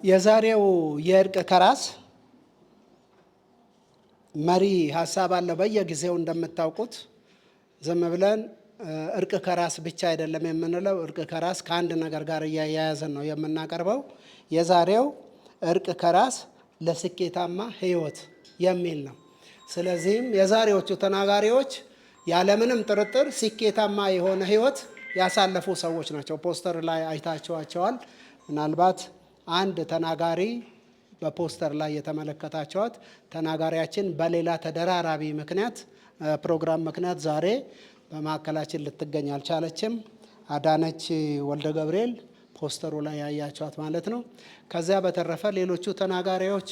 የዛሬው የእርቅ ከራስ መሪ ሀሳብ አለ። በየጊዜው እንደምታውቁት ዝም ብለን እርቅ ከራስ ብቻ አይደለም የምንለው። እርቅ ከራስ ከአንድ ነገር ጋር እያያያዘን ነው የምናቀርበው። የዛሬው እርቅ ከራስ ለስኬታማ ህይወት የሚል ነው። ስለዚህም የዛሬዎቹ ተናጋሪዎች ያለምንም ጥርጥር ስኬታማ የሆነ ህይወት ያሳለፉ ሰዎች ናቸው። ፖስተር ላይ አይታችኋቸዋል። ምናልባት አንድ ተናጋሪ በፖስተር ላይ የተመለከታቸዋት ተናጋሪያችን በሌላ ተደራራቢ ምክንያት ፕሮግራም ምክንያት ዛሬ በማዕከላችን ልትገኝ አልቻለችም። አዳነች ወልደ ገብርኤል ፖስተሩ ላይ ያያቸዋት ማለት ነው። ከዚያ በተረፈ ሌሎቹ ተናጋሪዎች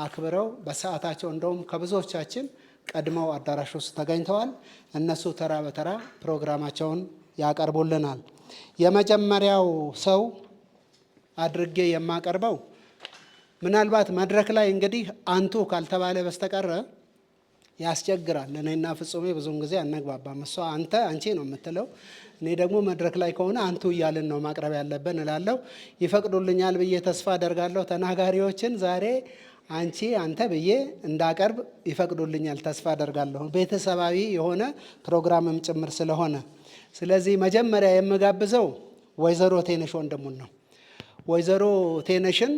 አክብረው በሰዓታቸው እንደውም ከብዙዎቻችን ቀድመው አዳራሽ ውስጥ ተገኝተዋል። እነሱ ተራ በተራ ፕሮግራማቸውን ያቀርቡልናል። የመጀመሪያው ሰው አድርጌ የማቀርበው ምናልባት መድረክ ላይ እንግዲህ አንቱ ካልተባለ በስተቀረ ያስቸግራል። እኔና ፍጹሜ ብዙውን ጊዜ አነግባባም። እሷ አንተ አንቺ ነው የምትለው፣ እኔ ደግሞ መድረክ ላይ ከሆነ አንቱ እያልን ነው ማቅረብ ያለብን እላለሁ። ይፈቅዱልኛል ብዬ ተስፋ አደርጋለሁ። ተናጋሪዎችን ዛሬ አንቺ አንተ ብዬ እንዳቀርብ ይፈቅዱልኛል ተስፋ አደርጋለሁ። ቤተሰባዊ የሆነ ፕሮግራምም ጭምር ስለሆነ፣ ስለዚህ መጀመሪያ የምጋብዘው ወይዘሮ ቴነሽ ወንድሙን ነው። ወይዘሮ ቴነሽን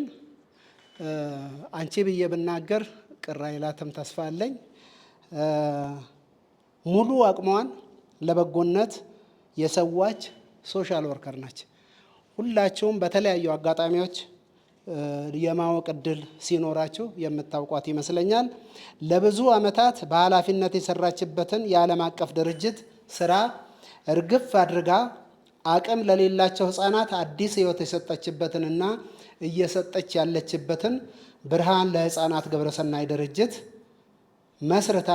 አንቺ ብዬ ብናገር ቅር አይላትም ተስፋ አለኝ። ሙሉ አቅሟን ለበጎነት የሰዋች ሶሻል ወርከር ናች። ሁላችሁም በተለያዩ አጋጣሚዎች የማወቅ እድል ሲኖራችሁ የምታውቋት ይመስለኛል። ለብዙ ዓመታት በኃላፊነት የሰራችበትን የዓለም አቀፍ ድርጅት ስራ እርግፍ አድርጋ አቅም ለሌላቸው ህፃናት አዲስ ህይወት የሰጠችበትንና እየሰጠች ያለችበትን ብርሃን ለህፃናት ግብረሰናይ ድርጅት መስርታ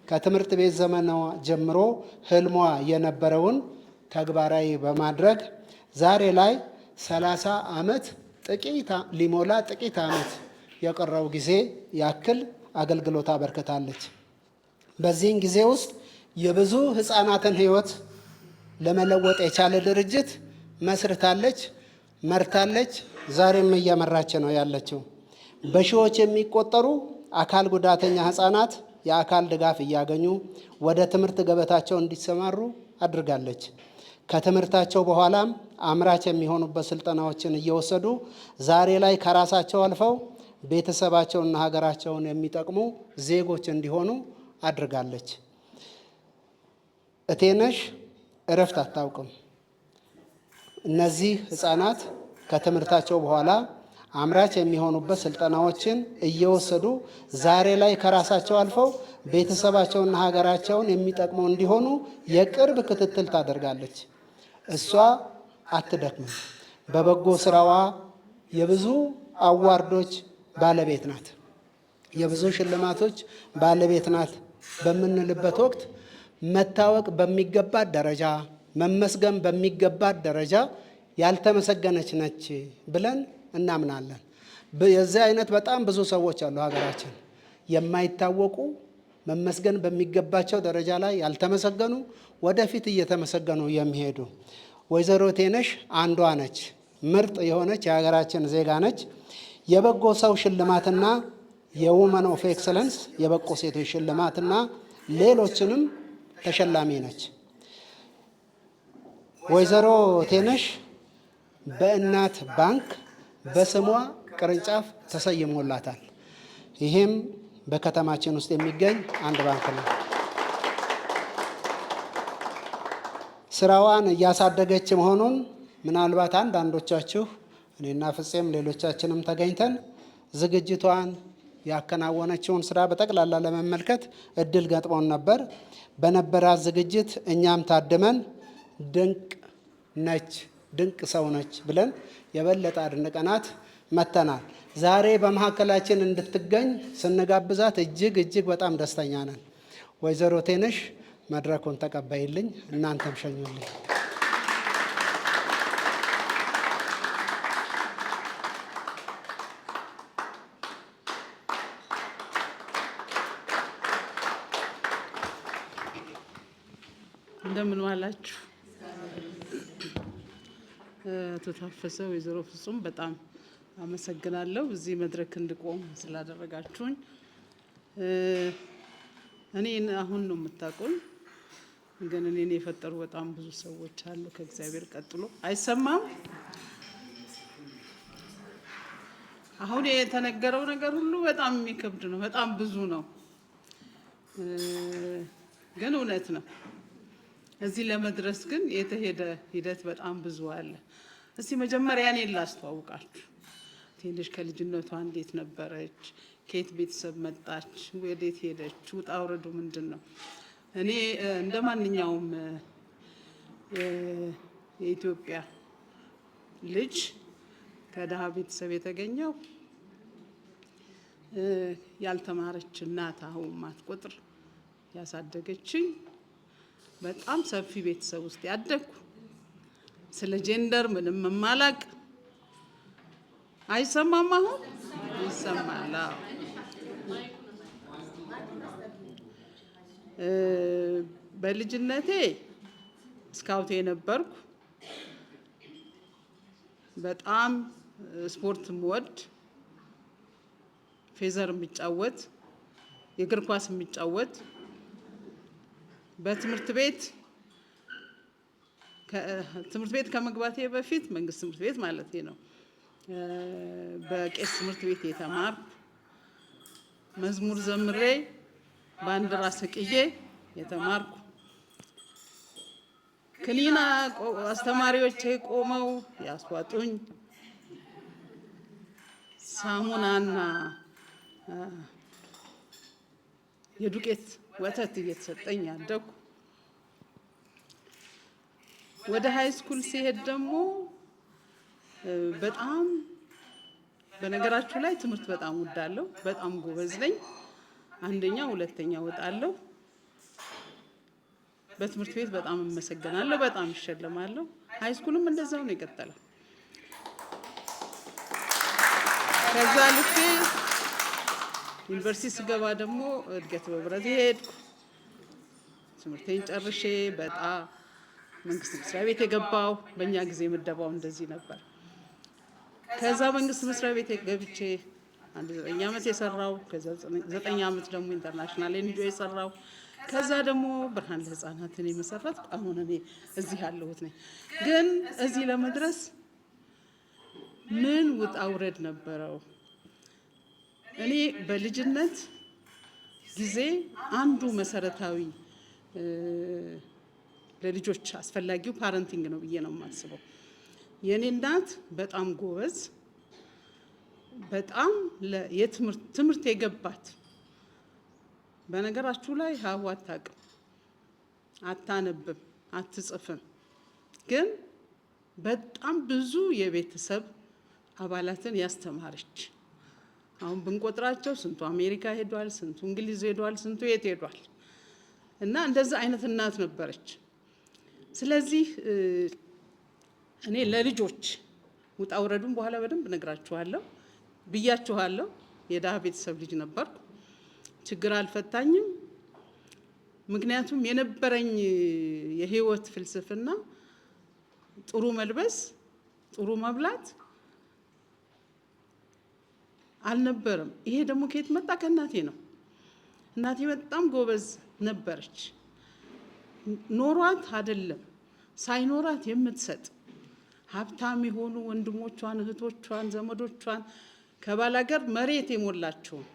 ከትምህርት ቤት ዘመኗ ጀምሮ ህልሟ የነበረውን ተግባራዊ በማድረግ ዛሬ ላይ 30 ዓመት ሊሞላ ጥቂት ዓመት የቀረው ጊዜ ያክል አገልግሎት አበርክታለች። በዚህን ጊዜ ውስጥ የብዙ ህፃናትን ህይወት ለመለወጥ የቻለ ድርጅት መስርታለች፣ መርታለች። ዛሬም እየመራች ነው ያለችው። በሺዎች የሚቆጠሩ አካል ጉዳተኛ ህፃናት የአካል ድጋፍ እያገኙ ወደ ትምህርት ገበታቸው እንዲሰማሩ አድርጋለች። ከትምህርታቸው በኋላም አምራች የሚሆኑበት ስልጠናዎችን እየወሰዱ ዛሬ ላይ ከራሳቸው አልፈው ቤተሰባቸውንና ሀገራቸውን የሚጠቅሙ ዜጎች እንዲሆኑ አድርጋለች። እቴነሽ እረፍት አታውቅም። እነዚህ ህፃናት ከትምህርታቸው በኋላ አምራች የሚሆኑበት ስልጠናዎችን እየወሰዱ ዛሬ ላይ ከራሳቸው አልፈው ቤተሰባቸውና ሀገራቸውን የሚጠቅሙ እንዲሆኑ የቅርብ ክትትል ታደርጋለች። እሷ አትደክምም። በበጎ ስራዋ የብዙ አዋርዶች ባለቤት ናት፣ የብዙ ሽልማቶች ባለቤት ናት በምንልበት ወቅት መታወቅ በሚገባት ደረጃ፣ መመስገን በሚገባት ደረጃ ያልተመሰገነች ነች ብለን እናምናለን። የዚህ አይነት በጣም ብዙ ሰዎች አሉ ሀገራችን፣ የማይታወቁ መመስገን በሚገባቸው ደረጃ ላይ ያልተመሰገኑ፣ ወደፊት እየተመሰገኑ የሚሄዱ። ወይዘሮ ቴነሽ አንዷ ነች። ምርጥ የሆነች የሀገራችን ዜጋ ነች። የበጎ ሰው ሽልማትና የውመን ኦፍ ኤክሰለንስ የበቁ ሴቶች ሽልማትና ሌሎችንም ተሸላሚ ነች። ወይዘሮ ቴነሽ በእናት ባንክ በስሟ ቅርንጫፍ ተሰይሞላታል። ይህም በከተማችን ውስጥ የሚገኝ አንድ ባንክ ነው። ስራዋን እያሳደገች መሆኑን ምናልባት አንዳንዶቻችሁ እኔና ፍፄም ሌሎቻችንም ተገኝተን ዝግጅቷን ያከናወነችውን ስራ በጠቅላላ ለመመልከት እድል ገጥሞን ነበር። በነበራት ዝግጅት እኛም ታድመን ድንቅ ነች፣ ድንቅ ሰው ነች ብለን የበለጠ አድንቀናት መተናል። ዛሬ በመካከላችን እንድትገኝ ስንጋብዛት እጅግ በጣም ደስተኛ ነን። ወይዘሮ ቴነሽ መድረኩን ተቀበይልኝ፣ እናንተም ሸኙልኝ። እንደምን ዋላችሁ? አቶ ታፈሰ፣ ወይዘሮ ፍጹም በጣም አመሰግናለሁ እዚህ መድረክ እንድቆም ስላደረጋችሁኝ። እኔ አሁን ነው የምታውቁኝ፣ ግን እኔን የፈጠሩ በጣም ብዙ ሰዎች አሉ ከእግዚአብሔር ቀጥሎ። አይሰማም? አሁን የተነገረው ነገር ሁሉ በጣም የሚከብድ ነው፣ በጣም ብዙ ነው፣ ግን እውነት ነው። እዚህ ለመድረስ ግን የተሄደ ሂደት በጣም ብዙ አለ። እስቲ መጀመሪያ እኔን ላስተዋውቃችሁ። ትንሽ ከልጅነቷ እንዴት ነበረች? ከየት ቤተሰብ መጣች? ወዴት ሄደች? ውጣ ውረዱ ምንድን ነው? እኔ እንደ ማንኛውም የኢትዮጵያ ልጅ ከድሃ ቤተሰብ የተገኘው ያልተማረች እናት አሁን ማትቆጥር ያሳደገችኝ በጣም ሰፊ ቤተሰብ ውስጥ ያደግኩ ስለ ጀንደር ምንም ማላቅ። አይሰማም? አሁን ይሰማል። በልጅነቴ ስካውት የነበርኩ በጣም ስፖርት ምወድ፣ ፌዘር የሚጫወት፣ የእግር ኳስ የሚጫወት፣ በትምህርት ቤት ከመግባቴ በፊት መንግስት ትምህርት ቤት ማለት ነው በቄስ ትምህርት ቤት የተማርኩ፣ መዝሙር ዘምሬ ባንዲራ ሰቅዬ የተማርኩ፣ ክሊና አስተማሪዎች ቆመው ያስዋጡኝ፣ ሳሙናና የዱቄት ወተት እየተሰጠኝ ያደኩ። ወደ ሃይ ስኩል ሲሄድ ደግሞ በጣም በነገራችሁ ላይ ትምህርት በጣም ወዳለሁ፣ በጣም ጎበዝ ነኝ። አንደኛ ሁለተኛ ወጣለሁ። በትምህርት ቤት በጣም እመሰገናለሁ፣ በጣም እሸለማለሁ። ሃይ ስኩልም እንደዛው ነው የቀጠለው። ከዛ ልፌ ዩኒቨርሲቲ ስገባ ደግሞ እድገት በብረት ሄድኩ። ትምህርቴን ጨርሼ በጣም መንግስት መስሪያ ቤት የገባው። በእኛ ጊዜ ምደባው እንደዚህ ነበር። ከዛ መንግስት መስሪያ ቤት ገብቼ 9 ዓመት የሰራው፣ ከዛ 9 ዓመት ደግሞ ኢንተርናሽናል ኤንጂኦ የሰራው፣ ከዛ ደግሞ ብርሃን ለህፃናትን የመሰረትኩ። አሁን እኔ እዚህ ያለሁት ነኝ። ግን እዚህ ለመድረስ ምን ውጣ ውረድ ነበረው። እኔ በልጅነት ጊዜ አንዱ መሰረታዊ ለልጆች አስፈላጊው ፓረንቲንግ ነው ብዬ ነው የማስበው። የኔ እናት በጣም ጎበዝ፣ በጣም ትምህርት የገባት። በነገራችሁ ላይ ሀው አታውቅም፣ አታነብም፣ አትጽፍም። ግን በጣም ብዙ የቤተሰብ አባላትን ያስተማረች። አሁን ብንቆጥራቸው ስንቱ አሜሪካ ሄዷል፣ ስንቱ እንግሊዝ ሄዷል፣ ስንቱ የት ሄዷል። እና እንደዛ አይነት እናት ነበረች። ስለዚህ እኔ ለልጆች ውጣ ውረዱን በኋላ በደንብ ነግራችኋለሁ ብያችኋለሁ። የድሃ ቤተሰብ ልጅ ነበርኩ። ችግር አልፈታኝም። ምክንያቱም የነበረኝ የህይወት ፍልስፍና ጥሩ መልበስ፣ ጥሩ መብላት አልነበረም። ይሄ ደግሞ ከየት መጣ? ከእናቴ ነው። እናቴ በጣም ጎበዝ ነበረች። ኖሯት አይደለም ሳይኖራት የምትሰጥ፣ ሀብታም የሆኑ ወንድሞቿን፣ እህቶቿን፣ ዘመዶቿን ከባላገር መሬት የሞላቸውን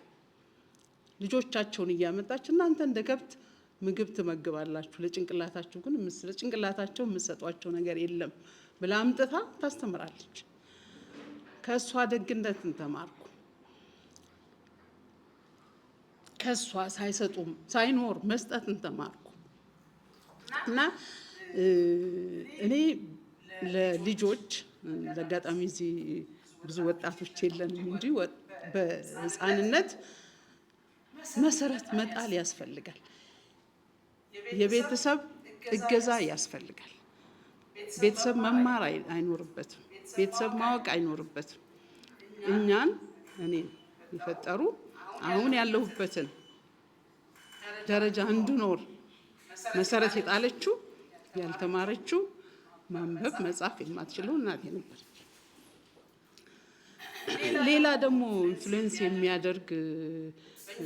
ልጆቻቸውን እያመጣች እናንተ እንደ ከብት ምግብ ትመግባላችሁ፣ ለጭንቅላታችሁ ግን ለጭንቅላታቸው የምትሰጧቸው ነገር የለም ብላ አምጥታ ታስተምራለች። ከእሷ ደግነትን ተማርኩ። ከእሷ ሳይኖር መስጠትን ተማርኩ። እና እኔ ለልጆች ለአጋጣሚ እዚህ ብዙ ወጣቶች የለንም እንጂ በህፃንነት መሰረት መጣል ያስፈልጋል። የቤተሰብ እገዛ ያስፈልጋል። ቤተሰብ መማር አይኖርበትም። ቤተሰብ ማወቅ አይኖርበትም። እኔን የፈጠሩ አሁን ያለሁበትን ደረጃ እንድኖር መሰረት የጣለችው ያልተማረችው ማንበብ መጻፍ የማትችለው እናቴ ነበረች። ሌላ ደግሞ ኢንፍሉዌንስ የሚያደርግ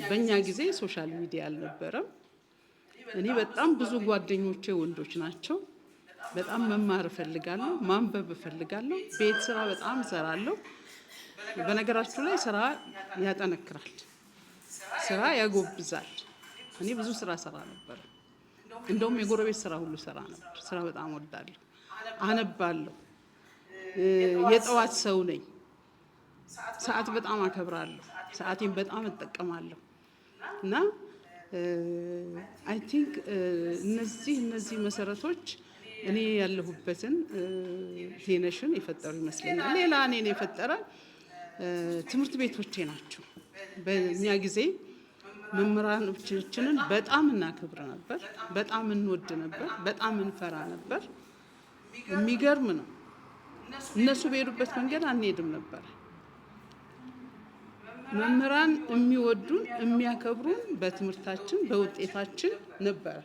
በእኛ ጊዜ ሶሻል ሚዲያ አልነበረም። እኔ በጣም ብዙ ጓደኞቼ ወንዶች ናቸው። በጣም መማር እፈልጋለሁ፣ ማንበብ እፈልጋለሁ። ቤት ስራ በጣም እሰራለሁ። በነገራችሁ ላይ ስራ ያጠነክራል፣ ስራ ያጎብዛል። እኔ ብዙ ስራ ሰራ ነበር። እንደውም የጎረቤት ስራ ሁሉ ሰራ ነበር። ስራ በጣም ወዳለሁ፣ አነባለሁ። የጠዋት ሰው ነኝ። ሰዓት በጣም አከብራለሁ። ሰዓቴን በጣም እጠቀማለሁ እና አይ ቲንክ እነዚህ መሰረቶች እኔ ያለሁበትን ቴነሽን የፈጠሩ ይመስለኛል። ሌላ እኔን የፈጠረ ትምህርት ቤቶቼ ናቸው። በእኛ ጊዜ መምህራኖቻችንን በጣም እናከብር ነበር፣ በጣም እንወድ ነበር፣ በጣም እንፈራ ነበር። የሚገርም ነው። እነሱ በሄዱበት መንገድ አንሄድም ነበር። መምህራን የሚወዱን የሚያከብሩን በትምህርታችን በውጤታችን ነበር።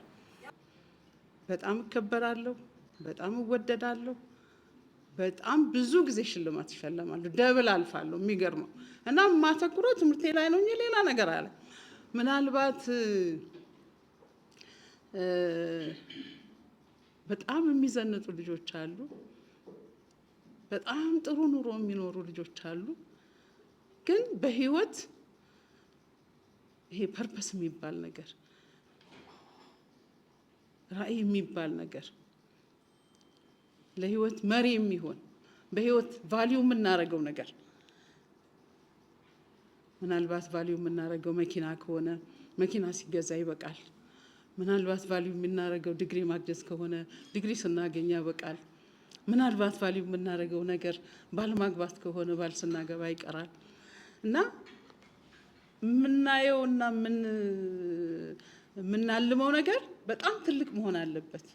በጣም እከበራለሁ፣ በጣም እወደዳለሁ። በጣም ብዙ ጊዜ ሽልማት ይሸለማሉ። ደብል አልፋለሁ። የሚገርመው እና ማተኩረው ትምህርቴ ላይ ነው እንጂ ሌላ ነገር አለ። ምናልባት በጣም የሚዘንጡ ልጆች አሉ። በጣም ጥሩ ኑሮ የሚኖሩ ልጆች አሉ። ግን በህይወት ይሄ ፐርፐስ የሚባል ነገር፣ ራዕይ የሚባል ነገር፣ ለህይወት መሪ የሚሆን በህይወት ቫልዩ የምናደርገው ነገር፣ ምናልባት ቫልዩ የምናደርገው መኪና ከሆነ መኪና ሲገዛ ይበቃል። ምናልባት ቫልዩ የምናደርገው ዲግሪ ማግኘት ከሆነ ዲግሪ ስናገኝ ያበቃል። ምናልባት ቫልዩ የምናደርገው ነገር ባል ማግባት ከሆነ ባል ስናገባ ይቀራል። እና የምናየውና የምናልመው ነገር በጣም ትልቅ መሆን አለበት።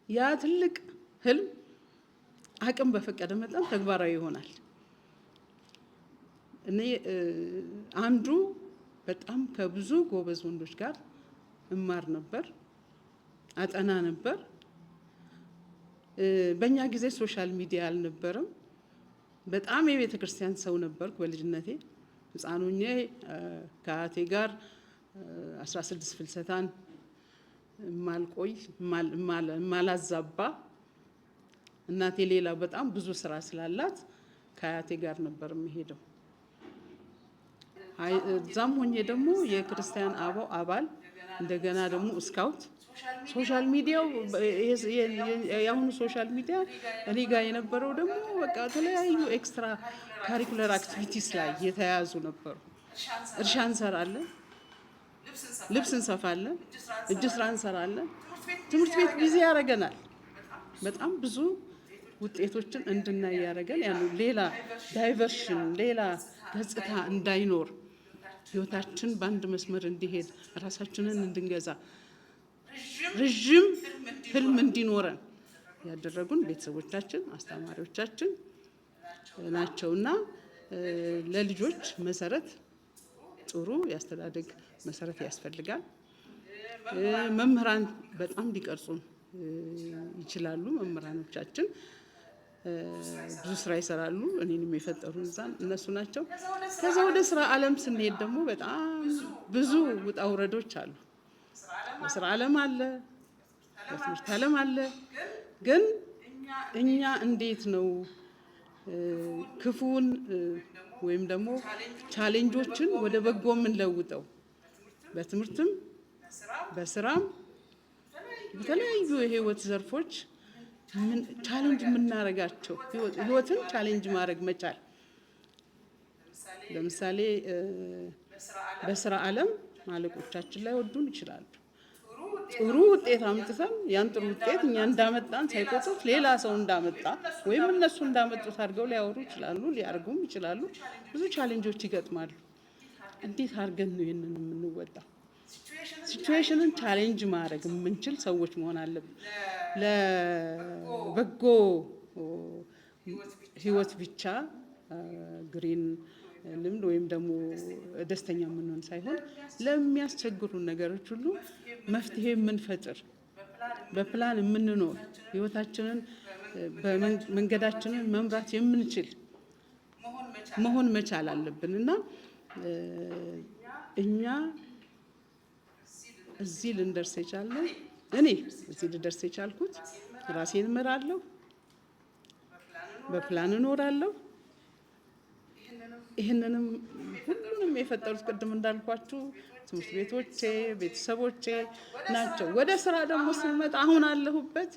ያ ትልቅ ህልም አቅም በፈቀደ መጠን ተግባራዊ ይሆናል። እኔ አንዱ በጣም ከብዙ ጎበዝ ወንዶች ጋር እማር ነበር፣ አጠና ነበር። በእኛ ጊዜ ሶሻል ሚዲያ አልነበረም። በጣም የቤተ ክርስቲያን ሰው ነበርኩ በልጅነቴ። ሕፃን ሆኜ ከአያቴ ጋር 16 ፍልሰታን ማልቆይ ማላዛባ። እናቴ ሌላ በጣም ብዙ ስራ ስላላት ከአያቴ ጋር ነበር የምሄደው። እዛም ሆኜ ደግሞ የክርስቲያን አበው አባል፣ እንደገና ደግሞ ስካውት። ሶሻል ሚዲያው የአሁኑ ሶሻል ሚዲያ እኔ ጋር የነበረው ደግሞ በቃ የተለያዩ ኤክስትራ ካሪኩለር አክቲቪቲስ ላይ የተያያዙ ነበሩ። እርሻ እንሰራለን፣ ልብስ እንሰፋለን፣ እጅ ስራ እንሰራለን። ትምህርት ቤት ቢዚ ያደርገናል። በጣም ብዙ ውጤቶችን እንድናይ ያደርገን። ያ ሌላ ዳይቨርሽን፣ ሌላ ገጽታ እንዳይኖር፣ ህይወታችን በአንድ መስመር እንዲሄድ፣ ራሳችንን እንድንገዛ፣ ረዥም ህልም እንዲኖረን ያደረጉን ቤተሰቦቻችን፣ አስተማሪዎቻችን ናቸውና ለልጆች መሰረት፣ ጥሩ ያስተዳደግ መሰረት ያስፈልጋል። መምህራን በጣም ሊቀርጹን ይችላሉ። መምህራኖቻችን ብዙ ስራ ይሰራሉ። እኔንም የፈጠሩን እነሱ ናቸው። ከዛ ወደ ስራ ዓለም ስንሄድ ደግሞ በጣም ብዙ ውጣ ውረዶች አሉ። በስራ ዓለም አለ፣ በትምህርት ዓለም አለ። ግን እኛ እንዴት ነው ክፉን ወይም ደግሞ ቻሌንጆችን ወደ በጎ የምንለውጠው? በትምህርትም በስራም በተለያዩ የህይወት ዘርፎች ቻሌንጅ የምናደርጋቸው፣ ህይወትን ቻሌንጅ ማድረግ መቻል። ለምሳሌ በስራ ዓለም አለቆቻችን ላይ ወዱን ይችላሉ። ጥሩ ውጤት አምጥተን ያን ጥሩ ውጤት እኛ እንዳመጣን ሳይቆጥሩት ሌላ ሰው እንዳመጣ ወይም እነሱ እንዳመጡት አድርገው ሊያወሩ ይችላሉ፣ ሊያርጉም ይችላሉ። ብዙ ቻሌንጆች ይገጥማሉ። እንዴት አድርገን ነው ይህንን የምንወጣው? ሲቹዌሽንን ቻሌንጅ ማድረግ የምንችል ሰዎች መሆን አለብን። ለበጎ ህይወት ብቻ ግሪን ልምድ ወይም ደግሞ ደስተኛ የምንሆን ሳይሆን ለሚያስቸግሩን ነገሮች ሁሉ መፍትሄ የምንፈጥር፣ በፕላን የምንኖር፣ ህይወታችንን መንገዳችንን መምራት የምንችል መሆን መቻል አለብንና እኛ እዚህ ልንደርስ የቻልነው እኔ እዚህ ልደርስ የቻልኩት ራሴን እመራለሁ፣ በፕላን እኖራለሁ። ይህንንም ሁሉንም የፈጠሩት ቅድም እንዳልኳችሁ ትምህርት ቤቶቼ፣ ቤተሰቦቼ ናቸው። ወደ ስራ ደግሞ ስንመጣ አሁን አለሁበት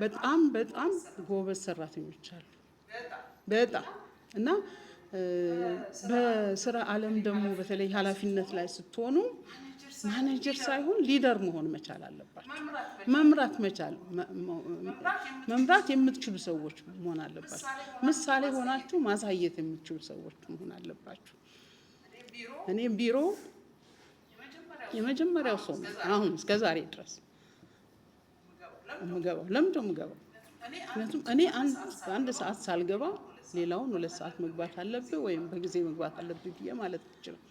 በጣም በጣም ጎበዝ ሰራተኞች አሉ በጣም እና በስራ ዓለም ደግሞ በተለይ ኃላፊነት ላይ ስትሆኑ ማኔጀር ሳይሆን ሊደር መሆን መቻል አለባችሁ። መምራት የምትችሉ ሰዎች መሆን አለባችሁ። ምሳሌ ሆናችሁ ማሳየት የምትችሉ ሰዎች መሆን አለባችሁ። እኔ ቢሮ የመጀመሪያው ሰው ነው አሁን እስከ ዛሬ ድረስ የምገባው። ለምንድን ነው የምገባው? ምክንያቱም እኔ አንድ ሰዓት ሳልገባ ሌላውን 2 ሰዓት መግባት አለብህ ወይም በጊዜ መግባት አለብህ ብዬ ማለት ይችላል።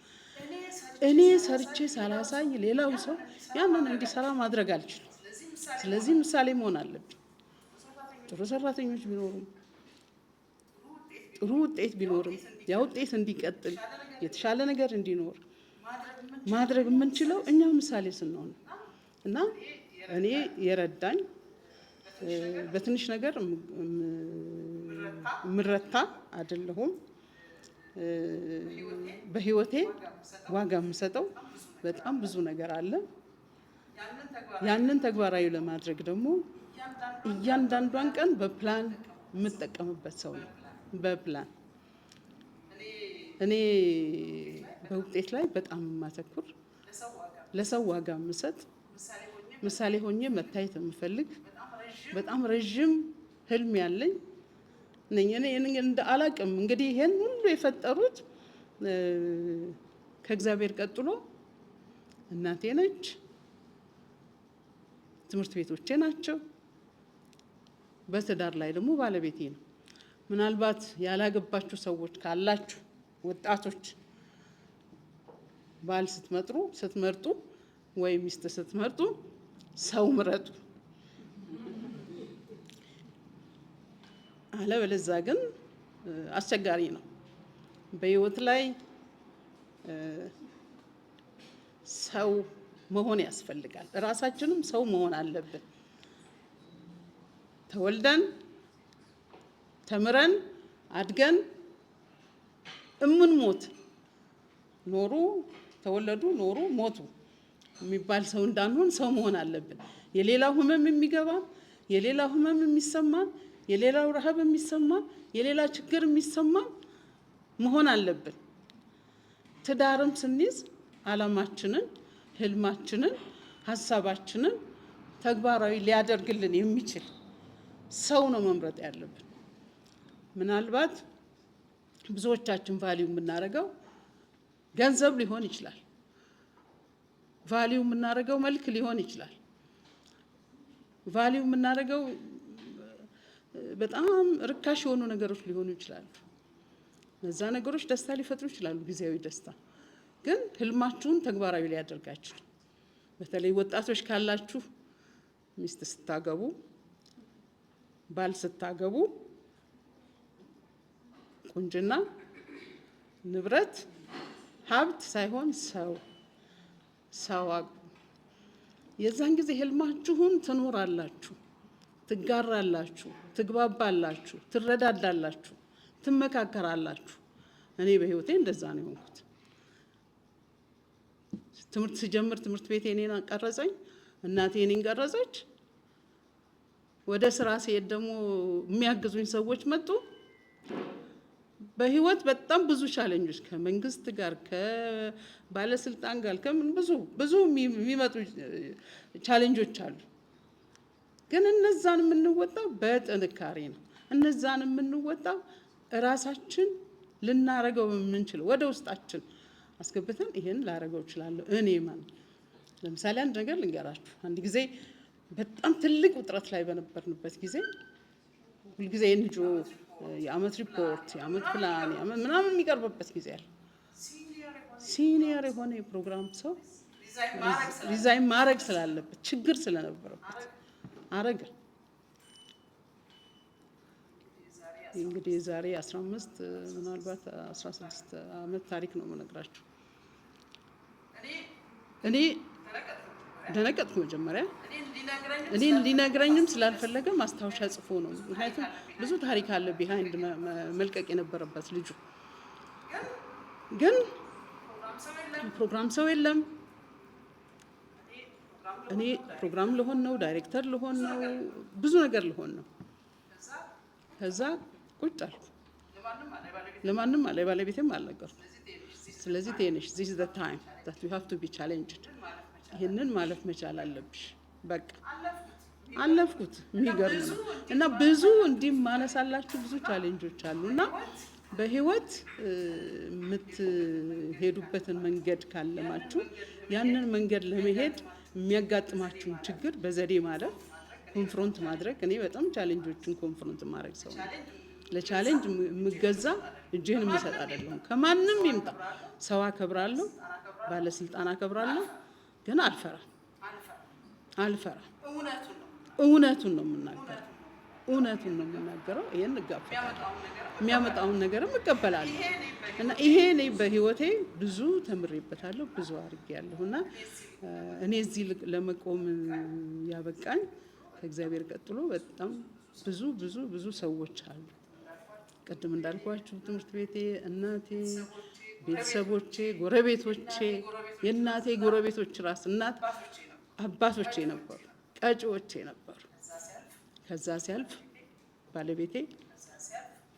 እኔ ሰርቼ ሳላሳይ ሌላው ሰው ያንን እንዲሰራ ማድረግ አልችልም። ስለዚህ ምሳሌ መሆን አለብኝ። ጥሩ ሰራተኞች ቢኖሩም ጥሩ ውጤት ቢኖርም ያ ውጤት እንዲቀጥል የተሻለ ነገር እንዲኖር ማድረግ የምንችለው እኛ ምሳሌ ስንሆን እና እኔ የረዳኝ በትንሽ ነገር ምረታ አይደለሁም። በህይወቴ ዋጋ የምሰጠው በጣም ብዙ ነገር አለ። ያንን ተግባራዊ ለማድረግ ደግሞ እያንዳንዷን ቀን በፕላን የምጠቀምበት ሰው ነው። በፕላን እኔ በውጤት ላይ በጣም የማተኩር፣ ለሰው ዋጋ የምሰጥ፣ ምሳሌ ሆኜ መታየት የምፈልግ በጣም ረዥም ህልም ያለኝ ነኝ። እኔ እንደ አላቅም እንግዲህ ይሄን ሁሉ የፈጠሩት ከእግዚአብሔር ቀጥሎ እናቴ ነች፣ ትምህርት ቤቶቼ ናቸው፣ በትዳር ላይ ደግሞ ባለቤቴ ነው። ምናልባት ያላገባችሁ ሰዎች ካላችሁ ወጣቶች ባል ስትመርጡ ወይ ሚስት ስትመርጡ ሰው ምረጡ። አለበለዚያ ግን አስቸጋሪ ነው። በህይወት ላይ ሰው መሆን ያስፈልጋል። ራሳችንም ሰው መሆን አለብን። ተወልደን ተምረን አድገን እምንሞት ኖሩ ተወለዱ ኖሩ ሞቱ የሚባል ሰው እንዳንሆን ሰው መሆን አለብን። የሌላው ህመም የሚገባን፣ የሌላው ህመም የሚሰማን፣ የሌላው ረሃብ የሚሰማን፣ የሌላ ችግር የሚሰማን መሆን አለብን። ትዳርም ስንይዝ ዓላማችንን፣ ህልማችንን፣ ሀሳባችንን ተግባራዊ ሊያደርግልን የሚችል ሰው ነው መምረጥ ያለብን። ምናልባት ብዙዎቻችን ቫልዩ የምናደርገው ገንዘብ ሊሆን ይችላል። ቫልዩ የምናደርገው መልክ ሊሆን ይችላል። ቫልዩ የምናደርገው በጣም ርካሽ የሆኑ ነገሮች ሊሆኑ ይችላሉ። እነዛ ነገሮች ደስታ ሊፈጥሩ ይችላሉ፣ ጊዜያዊ ደስታ። ግን ህልማችሁን ተግባራዊ ሊያደርጋችሁ፣ በተለይ ወጣቶች ካላችሁ ሚስት ስታገቡ፣ ባል ስታገቡ ቁንጅና፣ ንብረት፣ ሀብት ሳይሆን ሰው የዛን ጊዜ ህልማችሁን ትኖራላችሁ፣ ትጋራላችሁ፣ ትግባባላችሁ፣ ትረዳዳላችሁ፣ ትመካከራላችሁ። እኔ በህይወቴ እንደዛ ነው የሆንኩት። ትምህርት ስጀምር ትምህርት ቤቴ እኔን ቀረጸኝ፣ እናቴ እኔን ቀረጸች። ወደ ስራ ሲሄድ ደግሞ የሚያግዙኝ ሰዎች መጡ። በህይወት በጣም ብዙ ቻሌንጆች ከመንግስት ጋር ከባለስልጣን ጋር ብዙ የሚመጡ ቻሌንጆች አሉ። ግን እነዛን የምንወጣው በጥንካሬ ነው። እነዛን የምንወጣው እራሳችን ልናረገው የምንችለው ወደ ውስጣችን አስገብተን ይሄን ላረገው እችላለሁ እኔ ማለት። ለምሳሌ አንድ ነገር ልንገራችሁ። አንድ ጊዜ በጣም ትልቅ ውጥረት ላይ በነበርንበት ጊዜ ሁልጊዜ ኤንጂኦ የአመት ሪፖርት፣ የአመት ፕላን ምናምን የሚቀርብበት ጊዜ አለ። ሲኒየር የሆነ የፕሮግራም ሰው ዲዛይን ማድረግ ስላለበት ችግር ስለነበረበት አረገ። እንግዲህ ዛሬ 15 ምናልባት 16 ዓመት ታሪክ ነው የምነግራችሁ። እኔ ደነገጥኩ መጀመሪያ። እኔ እንዲነግረኝም ስላልፈለገ ማስታወሻ ጽፎ ነው። ምክንያቱም ብዙ ታሪክ አለ ቢሃይንድ መልቀቅ የነበረበት ልጁ። ግን ፕሮግራም ሰው የለም። እኔ ፕሮግራም ልሆን ነው፣ ዳይሬክተር ልሆን ነው፣ ብዙ ነገር ልሆን ነው። ከዛ ቁጭ አልኩ። ለማንም አለ ባለቤቴም አልነገርኩም። ስለዚህ ትንሽ this is the time that you have to be challenged። ይሄንን ማለፍ መቻል አለብሽ። በቃ አለፍኩት። የሚገርም ነው። እና ብዙ እንዲህ ማነሳላችሁ ብዙ ቻሌንጆች አሉና በህይወት የምትሄዱበትን መንገድ ካለማችሁ ያንን መንገድ ለመሄድ የሚያጋጥማችሁን ችግር በዘዴ ማለፍ፣ ኮንፍሮንት ማድረግ። እኔ በጣም ቻሌንጆችን ኮንፍሮንት ማድረግ ሰው ነው። ለቻሌንጅ የምገዛ እጄን የምሰጥ አይደለሁም። ከማንም ይምጣ ሰው አከብራለሁ፣ ባለስልጣን አከብራለሁ፣ ግን አልፈራም። እውነቱን ነው የምናገረው። ይሄን እጋፈጣለሁ፣ የሚያመጣውን ነገርም እቀበላለሁ። እና ይሄ እኔ በህይወቴ ብዙ ተምሬበታለሁ፣ ብዙ አድርጌያለሁና እኔ እዚህ ለመቆም ያበቃኝ ከእግዚአብሔር ቀጥሎ በጣም ብዙ ሰዎች አሉ። ቅድም እንዳልኳችሁ ትምህርት ቤቴ፣ እናቴ፣ ቤተሰቦቼ፣ ጎረቤቶቼ፣ የእናቴ ጎረቤቶች ራስ እናት አባቶቼ ነበሩ፣ ቀጪዎቼ ነበሩ። ከዛ ሲያልፍ ባለቤቴ፣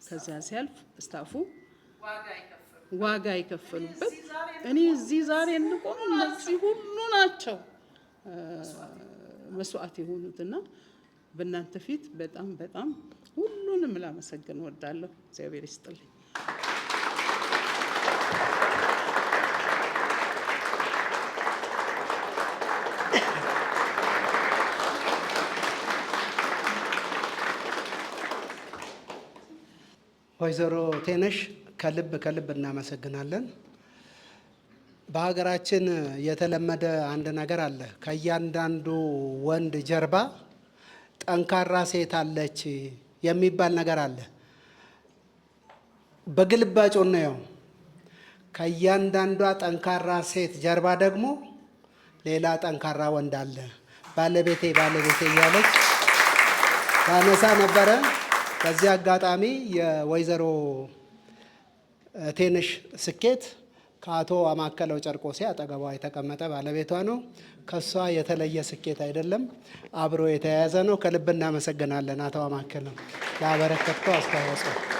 ከዛ ሲያልፍ ስታፉ ዋጋ የከፈሉበት እኔ እዚህ ዛሬ እንቆም እነዚህ ሁሉ ናቸው መስዋዕት የሆኑትና በእናንተ ፊት በጣም ሁሉንም ላመሰግን እወዳለሁ። እግዚአብሔር ይስጥልኝ። ወይዘሮ ቴነሽ ከልብ እናመሰግናለን። በሀገራችን የተለመደ አንድ ነገር አለ። ከእያንዳንዱ ወንድ ጀርባ ጠንካራ ሴት አለች የሚባል ነገር አለ። በግልባጭ ነው። ከእያንዳንዷ ጠንካራ ሴት ጀርባ ደግሞ ሌላ ጠንካራ ወንድ አለ። ባለቤቴ እያለች ታነሳ ነበረ። በዚህ አጋጣሚ የወይዘሮ ቴነሽ ስኬት ከአቶ አማከለው ጨርቆሴ አጠገቧ የተቀመጠ ባለቤቷ ነው። ከሷ የተለየ ስኬት አይደለም፣ አብሮ የተያያዘ ነው። ከልብ እናመሰግናለን አቶ አማከለው ላበረከትከው አስተዋጽኦ።